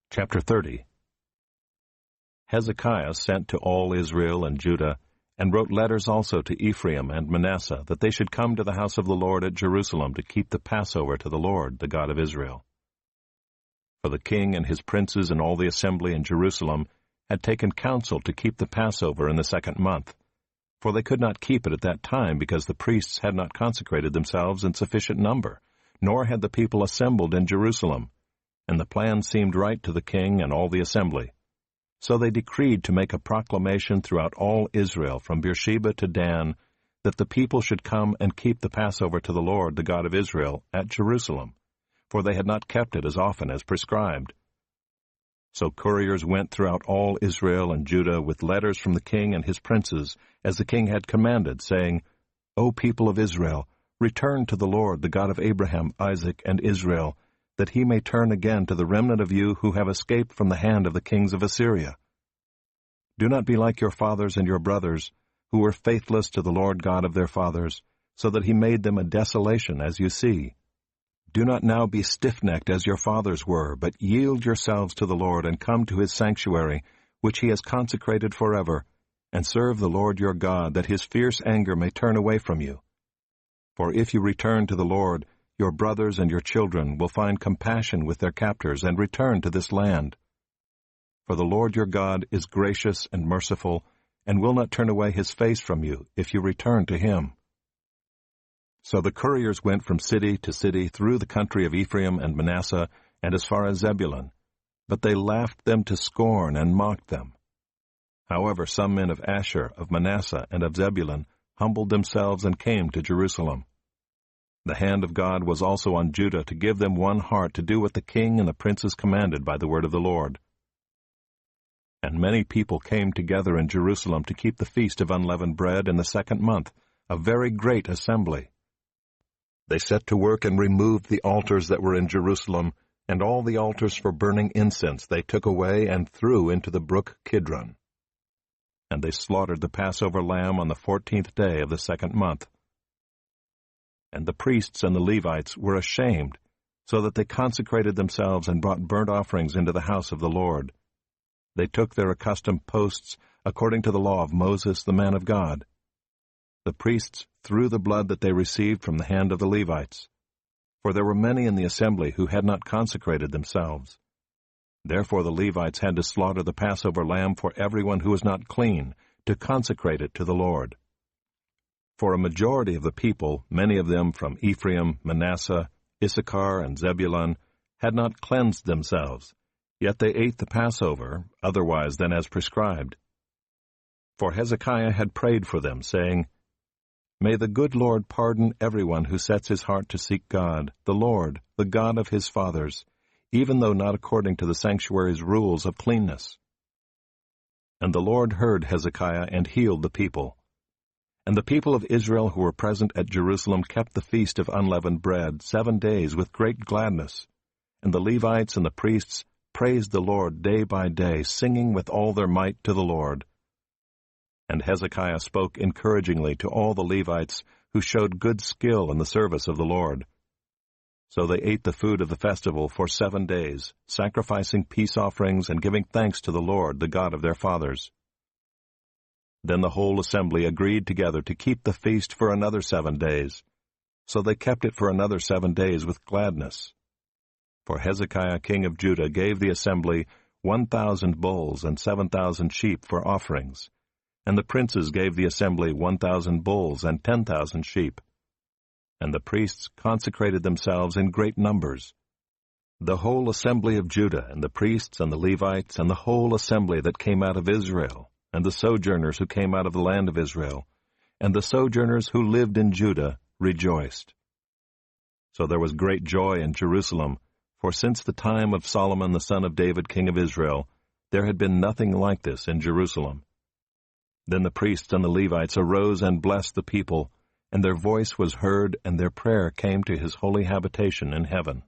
Chapter 30. Hezekiah sent to all Israel and Judah, and wrote letters also to Ephraim and Manasseh, that they should come to the house of the Lord at Jerusalem to keep the Passover to the Lord, the God of Israel. For the king and his princes and all the assembly in Jerusalem had taken counsel to keep the Passover in the 2nd month, for they could not keep it at that time, because the priests had not consecrated themselves in sufficient number, nor had the people assembled in Jerusalem. And the plan seemed right to the king and all the assembly. So they decreed to make a proclamation throughout all Israel, from Beersheba to Dan, that the people should come and keep the Passover to the Lord, the God of Israel, at Jerusalem, for they had not kept it as often as prescribed. So couriers went throughout all Israel and Judah with letters from the king and his princes, as the king had commanded, saying, O people of Israel, return to the Lord, the God of Abraham, Isaac, and Israel, that he may turn again to the remnant of you who have escaped from the hand of the kings of Assyria. Do not be like your fathers and your brothers, who were faithless to the Lord God of their fathers, so that he made them a desolation, as you see. Do not now be stiff-necked as your fathers were, but yield yourselves to the Lord and come to his sanctuary, which he has consecrated forever, and serve the Lord your God, that his fierce anger may turn away from you. For if you return to the Lord, your brothers and your children will find compassion with their captors and return to this land. For the Lord your God is gracious and merciful, and will not turn away his face from you if you return to him. So the couriers went from city to city through the country of Ephraim and Manasseh, and as far as Zebulun. But they laughed them to scorn and mocked them. However, some men of Asher, of Manasseh, and of Zebulun humbled themselves and came to Jerusalem. The hand of God was also on Judah to give them one heart to do what the king and the princes commanded by the word of the Lord. And many people came together in Jerusalem to keep the feast of unleavened bread in the 2nd month, a very great assembly. They set to work and removed the altars that were in Jerusalem, and all the altars for burning incense they took away and threw into the brook Kidron. And they slaughtered the Passover lamb on the 14th day of the 2nd month. And the priests and the Levites were ashamed, so that they consecrated themselves and brought burnt offerings into the house of the Lord. They took their accustomed posts according to the law of Moses, the man of God. The priests threw the blood that they received from the hand of the Levites, for there were many in the assembly who had not consecrated themselves. Therefore the Levites had to slaughter the Passover lamb for everyone who was not clean, to consecrate it to the Lord. For a majority of the people, many of them from Ephraim, Manasseh, Issachar, and Zebulun, had not cleansed themselves, yet they ate the Passover, otherwise than as prescribed. For Hezekiah had prayed for them, saying, May the good Lord pardon everyone who sets his heart to seek God, the Lord, the God of his fathers, even though not according to the sanctuary's rules of cleanness. And the Lord heard Hezekiah and healed the people. And the people of Israel who were present at Jerusalem kept the feast of unleavened bread 7 days with great gladness. And the Levites and the priests praised the Lord day by day, singing with all their might to the Lord. And Hezekiah spoke encouragingly to all the Levites, who showed good skill in the service of the Lord. So they ate the food of the festival for 7 days, sacrificing peace offerings and giving thanks to the Lord, the God of their fathers. Then the whole assembly agreed together to keep the feast for another 7 days. So they kept it for another 7 days with gladness. For Hezekiah king of Judah gave the assembly 1,000 bulls and 7,000 sheep for offerings, and the princes gave the assembly 1,000 bulls and 10,000 sheep. And the priests consecrated themselves in great numbers. The whole assembly of Judah, and the priests and the Levites, and the whole assembly that came out of Israel, and the sojourners who came out of the land of Israel, and the sojourners who lived in Judah, rejoiced. So there was great joy in Jerusalem, for since the time of Solomon the son of David king of Israel, there had been nothing like this in Jerusalem. Then the priests and the Levites arose and blessed the people, and their voice was heard, and their prayer came to his holy habitation in heaven.